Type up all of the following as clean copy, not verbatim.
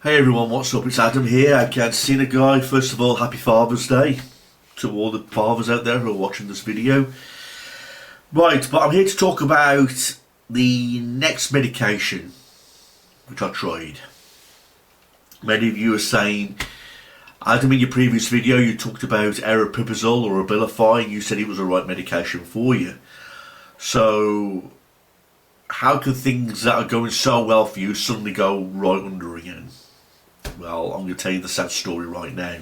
Hey everyone, what's up? It's Adam here, aka Cena Guy. First of all, happy Father's Day to all the fathers out there who are watching this video. Right, but I'm here to talk about the next medication which I tried. Many of you are saying, Adam, in your previous video you talked about aripiprazole or Abilify and you said it was the right medication for you. So how can things that are going so well for you suddenly go right under again? Well, I'm going to tell you the sad story right now.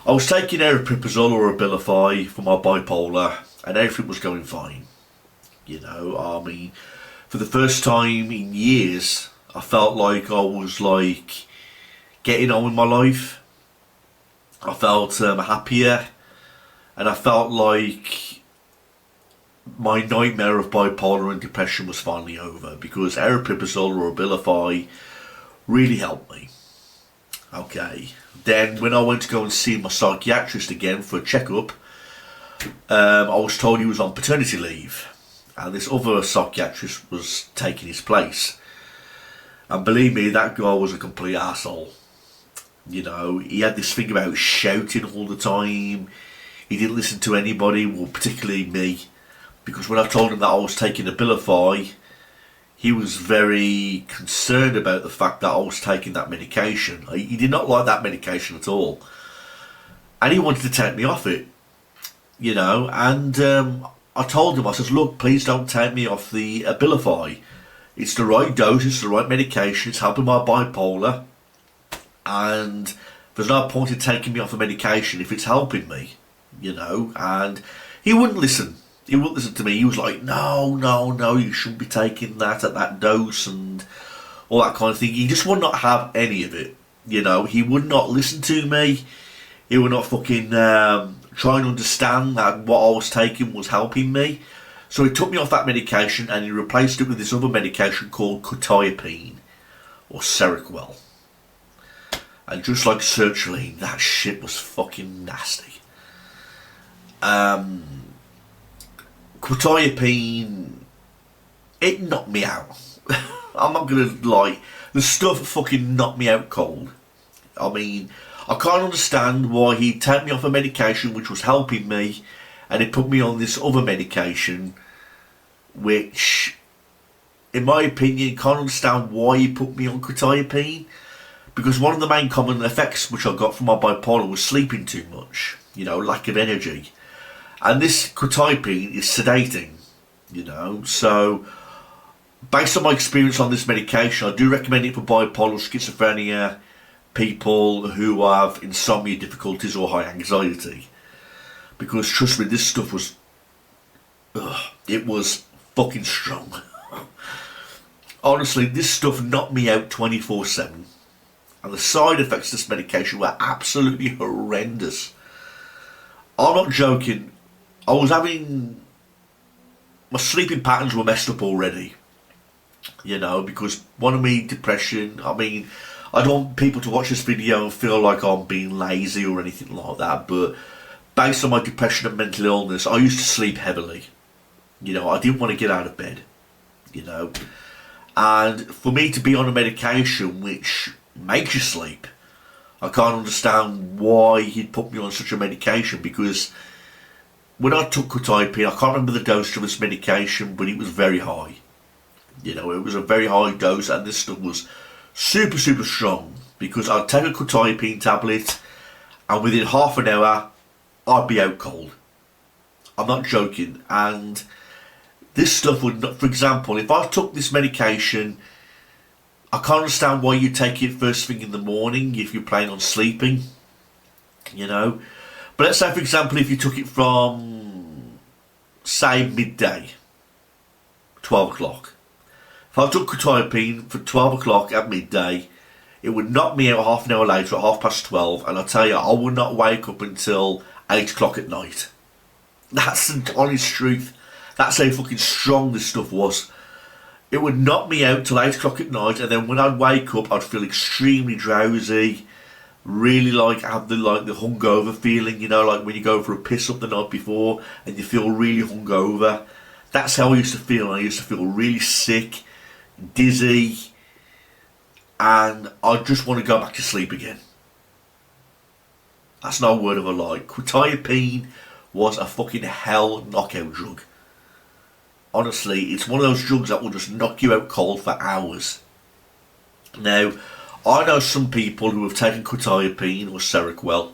I was taking aripiprazole or Abilify for my bipolar and everything was going fine. You know, I mean, for the first time in years, I felt like I was like getting on with my life. I felt happier, and I felt like my nightmare of bipolar and depression was finally over because aripiprazole or Abilify really helped me. Okay, then when I went to go and see my psychiatrist again for a checkup, I was told he was on paternity leave and this other psychiatrist was taking his place. And believe me, that guy was a complete asshole. You know, he had this thing about shouting all the time. He didn't listen to anybody, well, particularly me, because when I told him that I was taking Abilify, he was very concerned about the fact that I was taking that medication. He did not like that medication at all. And he wanted to take me off it, you know, and I told him, I said, look, please don't take me off the Abilify. It's the right dose, it's the right medication, it's helping my bipolar. And there's no point in taking me off a medication if it's helping me, you know. And he wouldn't listen. He wouldn't listen to me. He was like, no, you shouldn't be taking that at that dose and all that kind of thing. He just would not have any of it, you know. He would not listen to me. He would not fucking try and understand that what I was taking was helping me. So he took me off that medication and he replaced it with this other medication called Quetiapine or Seroquel. And just like sertraline, that shit was fucking nasty. Quetiapine, it knocked me out. I'm not gonna lie, the stuff fucking knocked me out cold. I mean, I can't understand why he'd take me off a medication which was helping me and he put me on this other medication which, in my opinion, can't understand why he put me on Quetiapine. Because one of the main common effects which I got from my bipolar was sleeping too much, you know, lack of energy. And this Quetiapine is sedating, you know. So, based on my experience on this medication, I do recommend it for bipolar, schizophrenia, people who have insomnia difficulties or high anxiety. Because trust me, this stuff was, it was fucking strong. Honestly, this stuff knocked me out 24/7. And the side effects of this medication were absolutely horrendous. I'm not joking. I was having... my sleeping patterns were messed up already. You know, because one of me, depression, I mean, I don't want people to watch this video and feel like I'm being lazy or anything like that, but based on my depression and mental illness, I used to sleep heavily. You know, I didn't want to get out of bed, you know. And for me to be on a medication which makes you sleep, I can't understand why he'd put me on such a medication, because when I took Quetiapine, I can't remember the dose of this medication, but it was very high. You know, it was a very high dose and this stuff was super strong, because I'd take a Quetiapine tablet and within half an hour I'd be out cold. I'm not joking. And this stuff would not, for example, if I took this medication, I can't understand why you take it first thing in the morning if you're planning on sleeping, you know. But let's say, for example, if you took it from, say, midday, 12 o'clock. If I took Quetiapine for 12 o'clock at midday, it would knock me out half an hour later at 12:30, and I tell you, I would not wake up until 8 o'clock at night. That's the honest truth. That's how fucking strong this stuff was. It would knock me out till 8 o'clock at night, and then when I'd wake up, I'd feel extremely drowsy, really like have the hungover feeling, you know, like when you go for a piss up the night before and you feel really hungover. That's how I used to feel. I used to feel really sick, dizzy, and I just want to go back to sleep again. That's no word of a lie. Quetiapine was a fucking hell knockout drug. Honestly, it's one of those drugs that will just knock you out cold for hours. Now, I know some people who have taken Quetiapine or Seroquel,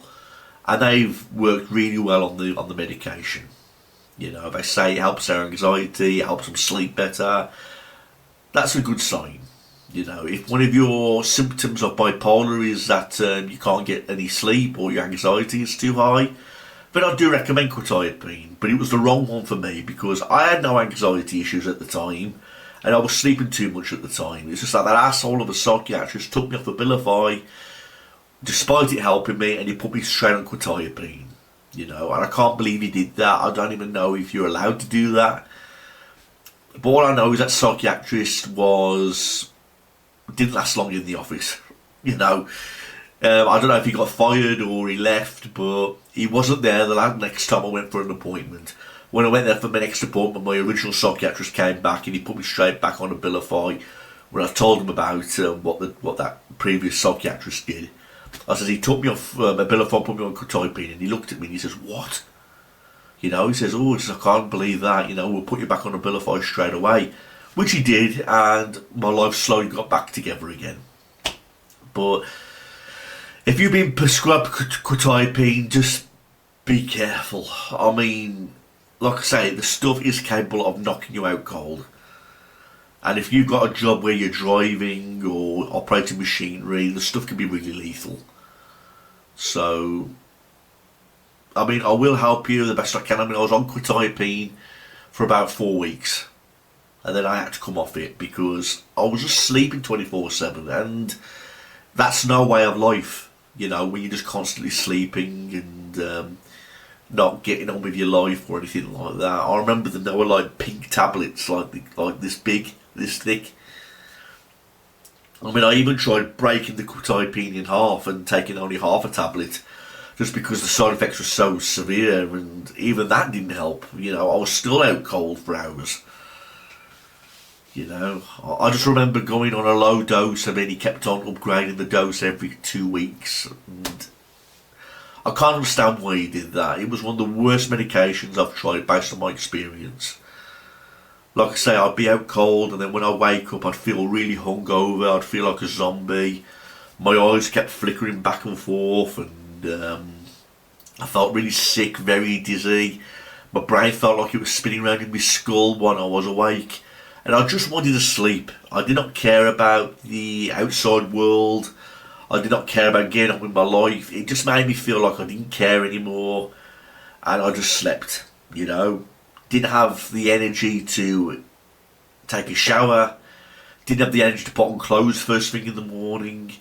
and they've worked really well on the medication. You know, they say it helps their anxiety, it helps them sleep better. That's a good sign. You know, if one of your symptoms of bipolar is that you can't get any sleep or your anxiety is too high, then I do recommend Quetiapine. But it was the wrong one for me because I had no anxiety issues at the time and I was sleeping too much at the time. It's just like that asshole of a psychiatrist took me off Abilify despite it helping me, and he put me straight on Quetiapine. You know, and I can't believe he did that. I don't even know if you're allowed to do that. But all I know is that psychiatrist didn't last long in the office. You know, I don't know if he got fired or he left, but he wasn't there the next time I went for an appointment. When I went there for my next appointment, my original psychiatrist came back and he put me straight back on Abilify. When I told him about what that previous psychiatrist did, I said he took me off Abilify, put me on Quetiapine, and he looked at me and he says, "What?" You know, he says, "Oh, I can't believe that. You know, we'll put you back on Abilify straight away," which he did, and my life slowly got back together again. But if you've been prescribed Quetiapine, just be careful. I mean, like I say, the stuff is capable of knocking you out cold. And if you've got a job where you're driving or operating machinery, the stuff can be really lethal. So, I mean, I will help you the best I can. I mean, I was on Quetiapine for about 4 weeks. And then I had to come off it because I was just sleeping 24/7. And that's no way of life, you know, when you're just constantly sleeping and not getting on with your life or anything like that. I remember that there were like pink tablets, like this big, this thick. I mean, I even tried breaking the Quetiapine in half and taking only half a tablet just because the side effects were so severe, and even that didn't help. You know, I was still out cold for hours. You know, I just remember going on a low dose and then he kept on upgrading the dose every 2 weeks. And I can't understand why he did that. It was one of the worst medications I've tried based on my experience. Like I say, I'd be out cold and then when I wake up I'd feel really hungover, I'd feel like a zombie. My eyes kept flickering back and forth and I felt really sick, very dizzy. My brain felt like it was spinning around in my skull when I was awake. And I just wanted to sleep. I did not care about the outside world. I did not care about getting on with my life. It just made me feel like I didn't care anymore. And I just slept, you know. Didn't have the energy to take a shower. Didn't have the energy to put on clothes first thing in the morning.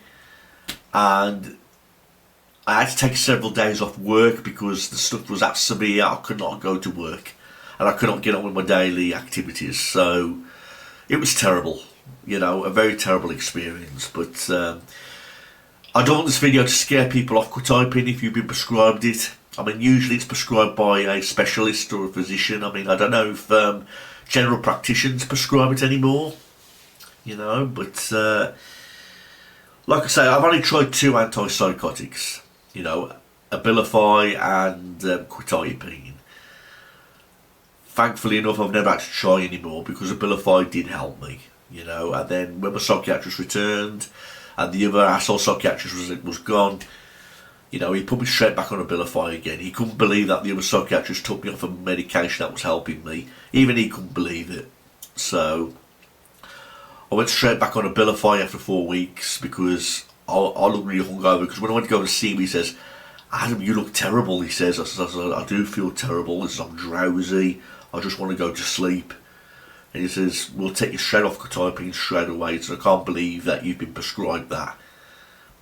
And I had to take several days off work because the stuff was that severe. I could not go to work. And I could not get on with my daily activities. So it was terrible, you know, a very terrible experience. But I don't want this video to scare people off Quetiapine if you've been prescribed it. I mean, usually it's prescribed by a specialist or a physician. I mean, I don't know if general practitioners prescribe it anymore, you know, but like I say, I've only tried 2 antipsychotics, you know, Abilify and Quetiapine. Thankfully enough, I've never had to try anymore because Abilify did help me, you know. And then when my psychiatrist returned and the other asshole psychiatrist was gone, you know, he put me straight back on Abilify again. He couldn't believe that the other psychiatrist took me off a medication that was helping me. Even he couldn't believe it. So I went straight back on Abilify after 4 weeks because I looked really hungover. Because when I went to go and see him, he says, "Adam, you look terrible," he says. I said, "I do feel terrible. He says, I'm drowsy. I just want to go to sleep." And he says, "We'll take you straight off Quetiapine straight away. So I can't believe that you've been prescribed that."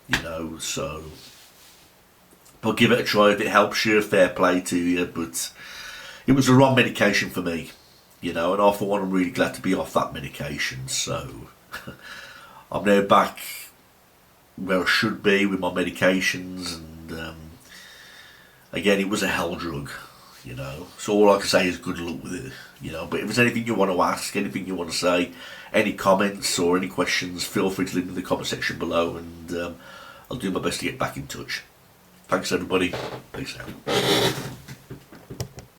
You know, so but give it a try. If it helps you, fair play to you. But it was the wrong medication for me, you know, and I for one am really glad to be off that medication. So I'm now back where I should be with my medications, and again, it was a hell drug, you know. So all I can say is good luck with it, you know. But if there's anything you want to ask, anything you want to say, any comments or any questions, feel free to leave in the comment section below, and I'll do my best to get back in touch. Thanks everybody. Peace out.